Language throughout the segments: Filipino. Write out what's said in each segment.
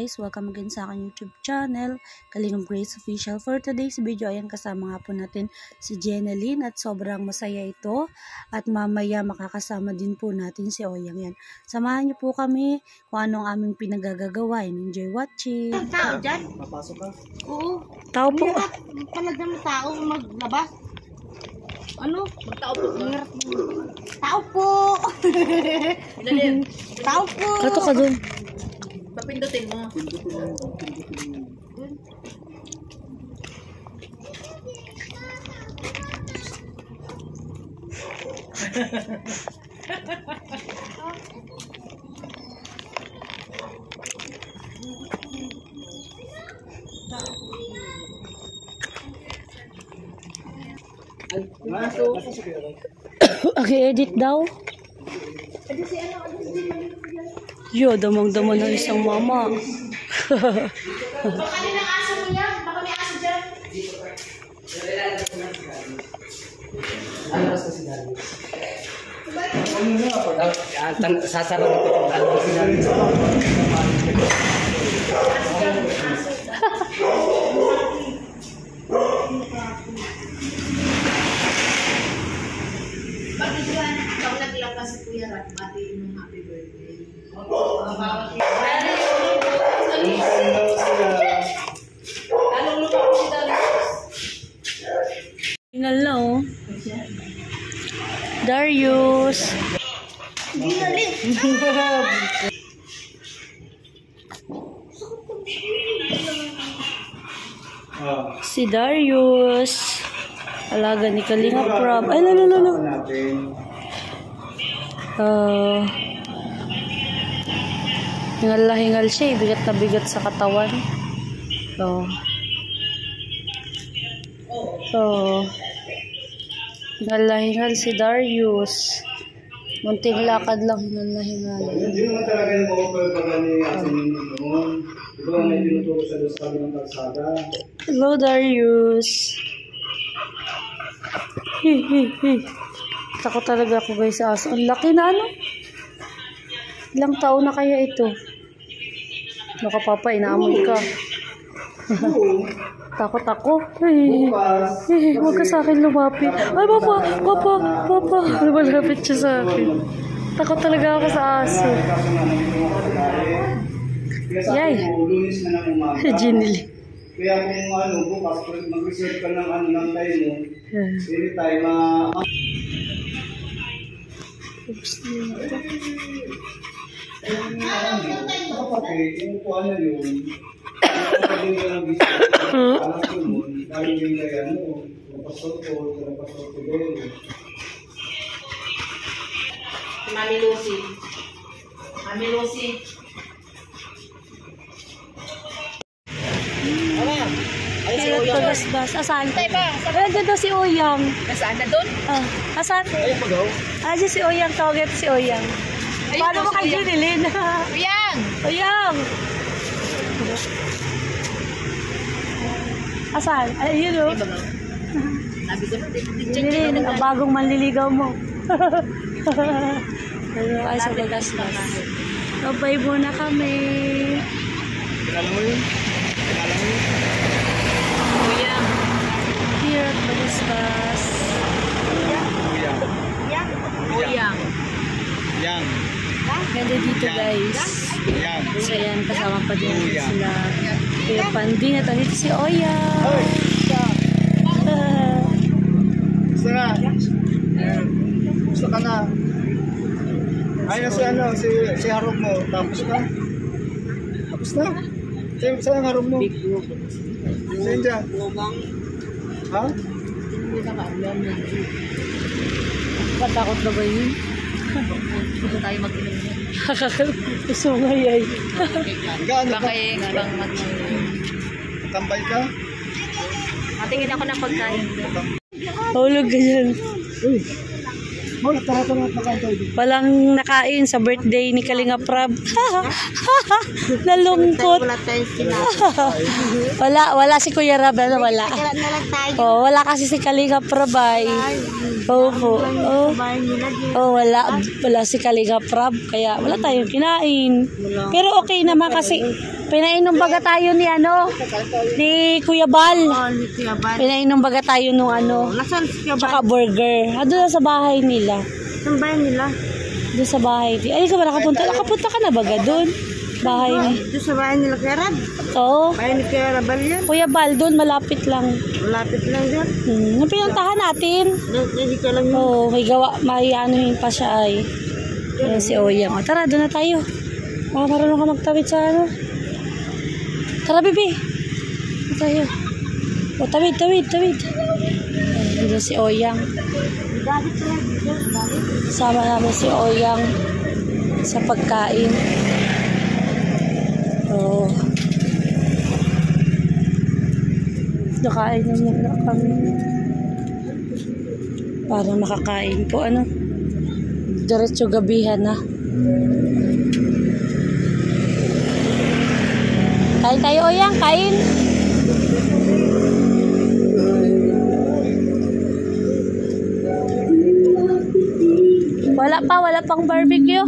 guys, welcome again sa aking YouTube channel, Kalingap Grace Official. For today's video, ayan kasama nga po natin si Jeneline at sobrang masaya ito. At mamaya makakasama din po natin si Oyang yan. Samahan niyo po kami kung anong aming pinagagagawa. Enjoy watching. Tao dyan? Papasok ka? Oo. Tao po. Talagang tao maglabas. Ano? Tao po. Tao po. Tao po. Kato ka dun. Papindutin mo. Okay, edit daw. Yo, damang-dama ng isang mama. Baka ng aso mo yan. Baka may aso dyan. Ano kasi si Dali? Sasarap ito kung ano kasi Dali. Bakit yan? Pag naglapas si Kuya Rat, batiin mo happy birthday. Hingal na oh. Darius. Si Darius. Alaga ni Kalingap Rob. Ay, lalo. Hingal siya. Bigat na bigat sa katawan. Hingal si Darius. Munting lakad lang, hingal. Hindi naman talaga yung offer pag ni Asin noon. Diba may tinuturo siya doon sa kabilang kalsada. Hello, Darius. Takot talaga ako guys sa aso. Ang laki na ano? Ilang taon na kaya ito? Baka papa, inaamoy ka. Takot ako. Huwag ka sa akin lumapit. Ay, papa. Lumalapit siya sa akin. Takot talaga ako sa aso. Yay. Jeneline. Kaya kung bukas mag-reserve ka ng ng time mo, anytime kapatid, yung kuha na yun, kapatid ka ng bisita, alam ko mo, dahil yung gaya mo, napasok ko din. Mami Lucy. Ay, si Oyang. Asan? Nandiyan daw si Oyang. Nasaan na doon? Asan? Ayun magaw. Diyan si Oyang. Tawagin si Oyang. Paano mo kay Jeneline? Oyang! Asan? Ay, yun o. Sabi ko na, Jeneline, ang bagong manliligaw mo. Ay, sa bagas-bas. Babay muna kami. Kilala mo yun? Here at bagas-bas. Oyang. Yang. Ganda dito guys. Yang. So yan, kasama pa din sila. Kuya Pandi, at dito si Oya. Gusto na? Gusto ka na? Ayun si harong mo. Tapos na? Saan ang harong mo? Saan dyan? Ha? Patakot na ba yun? Huwag tayo mag-inom yan. Gusto nga yan. Gaano Baka ka? Tambay ka? Matingin ako ng pagkain. Hulog ka dyan. Uy! Tara na pagkain. Walang nakain sa birthday ni Kalingap Rob. Nalungkot. Wala si Kuya Rob. Wala. Wala kasi si Kalingap Rob ay. Wala si Kalingap Rob. Kaya wala tayong kinain. Pero okay naman kasi Pinainom baga tayo ni ni Kuya Bal. Ni Kuya Bal. Pinainom baga tayo nung Nasaan si Kuya Bal? tsaka burger. Doon sa bahay nila. Saan ba nila? Doon sa bahay. Ay, ka ba nakapunta? Nakapunta ka na baga doon? Bahay ni. Doon sa bahay nila Kuya Rad. Oo. Bahay ni Kuya Rabal yan. Kuya Bal, doon malapit lang. Malapit lang dyan. Yung pinuntahan natin. Hindi ka lang yun. Oo, may gawa, may anuhin pa siya ay. Ayan si Oyang. O, tara, doon na tayo. Marunong ka magtawid sa Tara, bebe. Doon tayo. O, tawid. Ayan, doon si Oyang. Sama namin si Oyang sa pagkain. Oo. Nakain na muna kami. Para makakain po. Diretso gabihan na. Kain tayo, Oyang. Kain. Wala pang barbecue.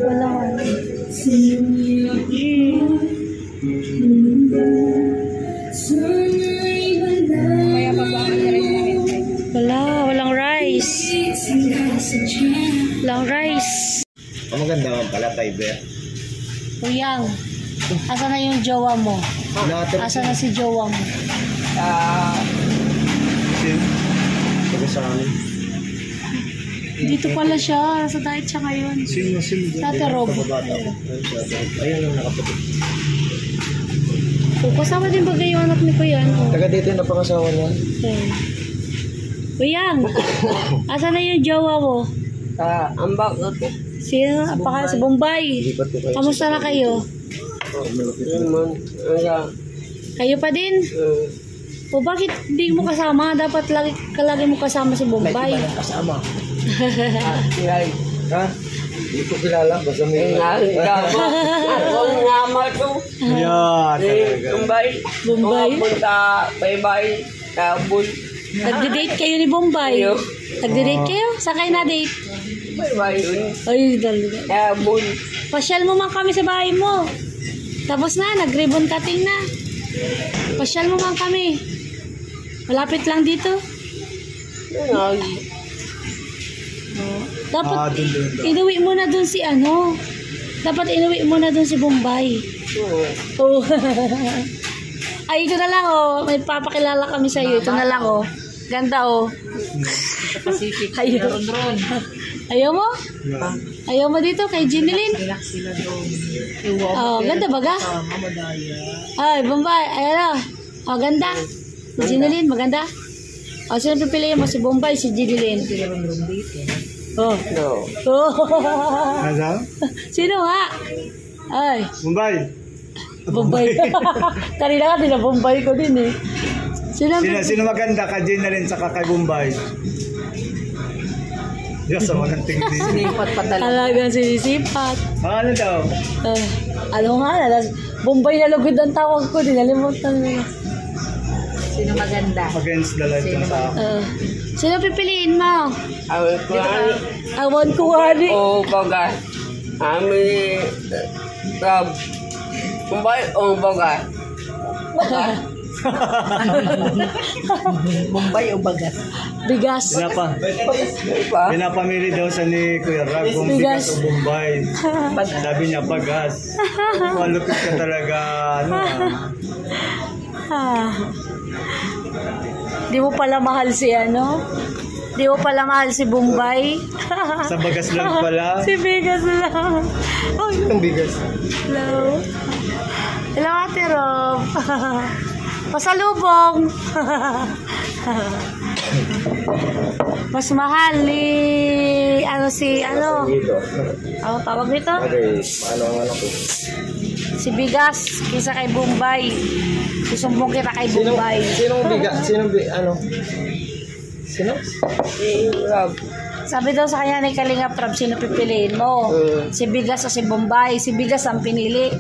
Wala. Walang rice. Walang rice. Ang maganda nga pala, Tiber. Uyang, asa na yung jowa mo? Asa na si jowa mo? Sabi sa amin. Dito pala siya. Sa diet siya ngayon. Sino? Sa Ate Rob. Ayun ang nakaputok. O, kasama din ba yung anak ni Kuya? Taga dito yung napangasawa niya. Okay. Uyang, asa na yung jowa mo? Ambak ito. Sino? Sa Bombay. Kamusta na kayo? Kayo pa din? O bakit hindi mo kasama? Dapat lagi mo kasama si Bombay. Kasama. Ha? Hindi ko kilala. Basta may... Ang namal to. Yeah, talaga. Bombay? Punta, bye-bye. Kabul. Nagde-date kayo ni Bombay? Nagde-date kayo? Saan kayo na-date? Bye-bye yun. Ay, dalaga. Kabul. Pasyal mo man kami sa bahay mo. Tapos na, nag-ribbon cutting na. Pasyal mo man kami. Malapit lang dito. Dapat inuwi mo na dun si Dapat inuwi mo na dun si Bombay. Oh. Ay, ito na lang may papakilala kami sa iyo. Ito na lang Ganda Pacific. Ayaw mo? Ayaw mo dito kay Jinilin? Relax sila doon. Ganda baga? Ay, Bombay. Ayan ganda. Jinilin, maganda. Sino pipiliin mo? Si Bombay, si Jinilin? No. Nasa? Sino nga? Ay. Bombay. Kanina ka, Bombay ko din eh. Sino maganda? Ka Jinilin sa kay Bombay. Yes, ako nang tingin din. Sinipat pa talaga. Talagang sinisipat. Ano daw? Bombay na lugod ang tawag ko. Dinalimutan mo. Sino maganda? Against the light ng sa akin. Sino pipiliin mo? Awan ko Awan ko, baga. Rob. Bombay baga. Bombay o bagas? Bigas. Pinapamili daw sa ni Kuya Rag kung bigas o Bombay. Sabi niya bagas. Malupit ka talaga. Di mo pala mahal si Di mo pala mahal si Bombay. Sa bagas lang pala. Si Bigas lang. Ang bigas. Hello. Hello, Ate Rob. Pasalubong. Mas mahal ni tawag nito? Si Bigas kaysa kay Bombay. Isumbong kita kay Bombay. Sinong bigas? Sino? Si Rob. Sabi daw sa kanya ni Kalinga Prab, sino pipiliin mo? Si Bigas o si Bombay? Si Bigas ang pinili.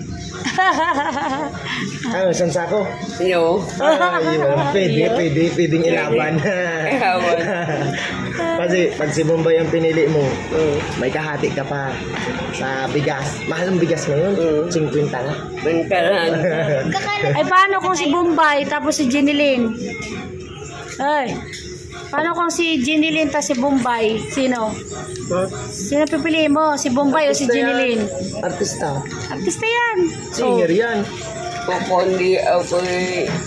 Ano, isang sako? Yo. Pwedeng ilaban. Kasi pag si Bombay ang pinili mo, may kahati ka pa sa bigas. Mahal ang bigas ngayon. 50 na. Bangkaran. Ay, paano kung si Bombay tapos si Jenilyn? Ay, paano kung si Jenilyn tapos si Bombay? Sino? Sino pipiliin mo? Si Bombay o si Jenilyn? Artista. Artista yan. Singer yan. Kukundi ako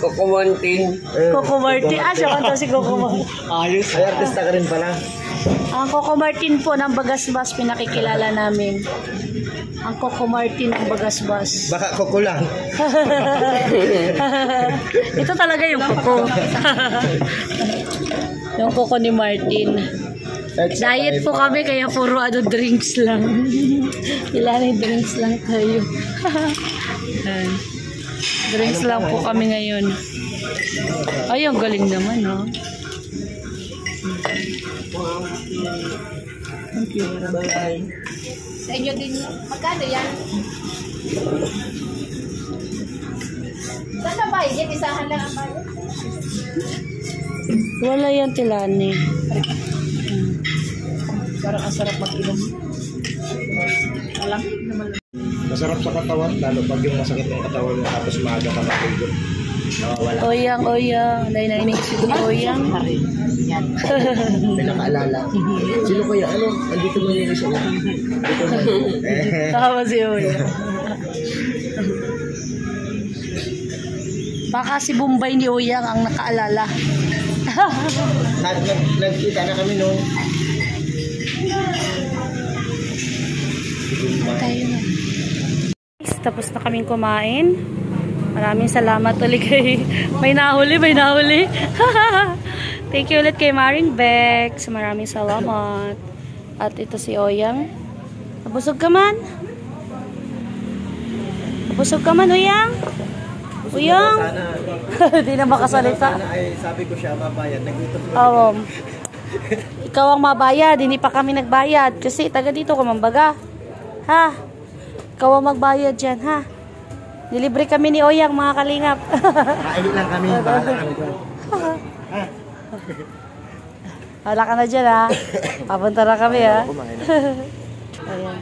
Coco Martin. Coco Martin. Siya kanta si Coco Martin. Ayos. Ay, artista ka rin pala. Ang Coco Martin po ng Bagasbas, pinakikilala namin. Ang Coco Martin ng Bagasbas. Baka Coco lang. Ito talaga yung Coco. Yung Coco ni Martin. Diet po kami, kaya puro drinks lang. Ilan drinks lang tayo. Drinks lang po kami ngayon. Ay, ang galing naman, no? Thank you. Bye. Sa inyo din, magkano yan? Saan na ba? Yan, isahan lang ang bayo. Wala yan, Tilani. Parang ang sarap mag-inom. Alam naman. Masarap sa katawan, lalo pag yung masakit ng katawan mo tapos maaga ka matulog. Nawawala. Oyang. Dahil nainig si Oyang. Yan. May nakaalala. Sino kaya? Ano? Andito mo yung isa. Dito mo. Tama si Oyang. Baka si Bombay ni Oyang ang nakaalala. Nagkita na kami no. Tayo na. Tapos na kaming kumain. Maraming salamat ulit kay... May nahuli. Thank you ulit kay Maring Bex. Maraming salamat. At ito si Oyang. Nabusog ka man? Oyang? Oyang? Hindi na makasalita. Ay, sabi ko siya babayad. Nagutom Ikaw ang mabayad. Hindi pa kami nagbayad. Kasi taga dito ka mambaga. Ha? Ikaw ang magbayad dyan, ha? Nilibre kami ni Oyang, mga kalingap. Kain lang kami. Wala ka na dyan, ha? Papunta na kami, ha? Ayan.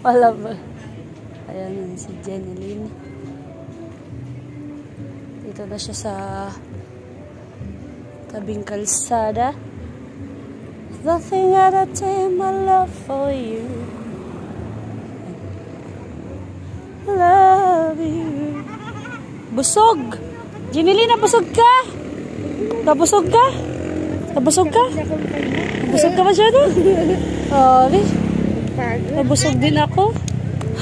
Wala ba? Ayan, si Jenilyn. Dito na siya sa tabing kalsada. Nothing at a time, my love for you. Love you. Busog! Jenilyn, nabusog ka? Nabusog ka? Nabusog ka? Nabusog ka ba siya doon? Oh, nabusog din ako.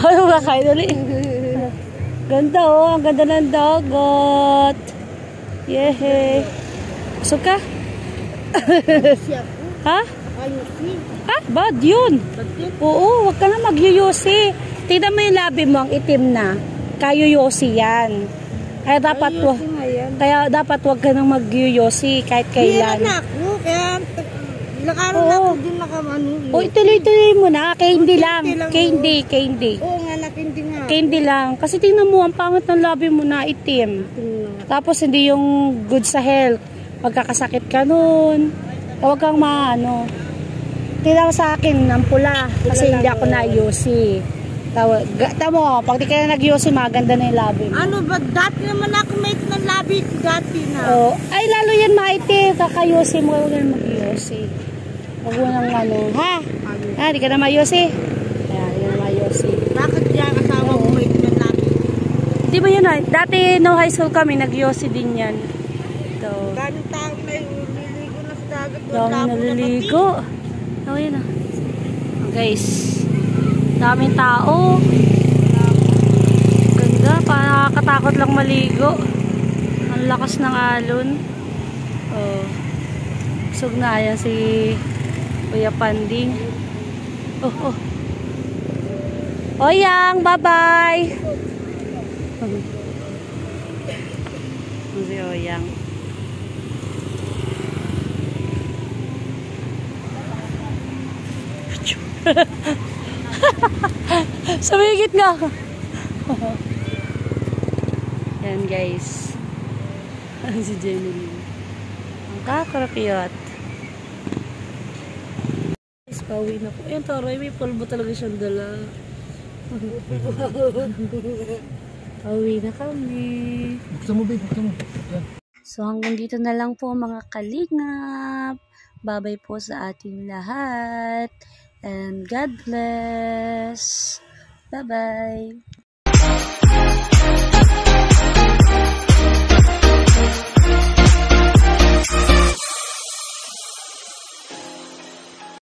Ay, makakain ulit. Ganda, oh. Ang ganda ng dagat. Yehey. Busog ka? Ha? Ha? Bad yun. Oo, wag ka na magyuyosi. Tignan mo yung labi mo, ang itim na. Kayuyosi yan. Kaya dapat wag ka nang magyuyosi kahit kailan. Hindi na ako, kaya ilang araw na ako din nakamano. O, ituloy-tuloy mo na. Candy lang. Candy. Oo nga, nakindi nga. Candy lang. Kasi tingnan mo, ang pangit ng labi mo na itim. Tapos hindi yung good sa health. Magkakasakit ka nun. Huwag kang maano. Tingnan mo sa akin, ang pula. Kasi hindi ako na-yosi. Tamo, pag di ka na nag-yosi, maganda na yung labi mo. Ano ba, dati naman ako may ng labi, dati na. Oh, ay, lalo yan maitim. Kakayosi mo, huwag na mag-yosi. Huwag mo nang ano, ha? Ha, di ka na ma-yosi. Ayan, di ka na ma-yosi. Bakit yan kasama mo may ng labi? Di ba yun, dati no high school kami, nag-yosi din yan. Ito. Ganong tao na nililigo na sa dagat. Dami naliligo. Oh, yun ah. Guys, daming tao. Ganda, parang nakakatakot lang maligo. Ang lakas ng alon. Oh. Busog na yan si Kuya Panding. Oh. Oyang, bye-bye. Si Oyang. Sumigit nga. Yan guys. Si Jeneline. Ang kakarakyat. Guys, pauwi na po. Ayan, taray, may pulbo talaga siyang dala. Pauwi na kami. Buksan mo, babe. Buksan mo. Yan. So hanggang dito na lang po mga kalingap. Babay po sa ating lahat. And God bless. Bye-bye.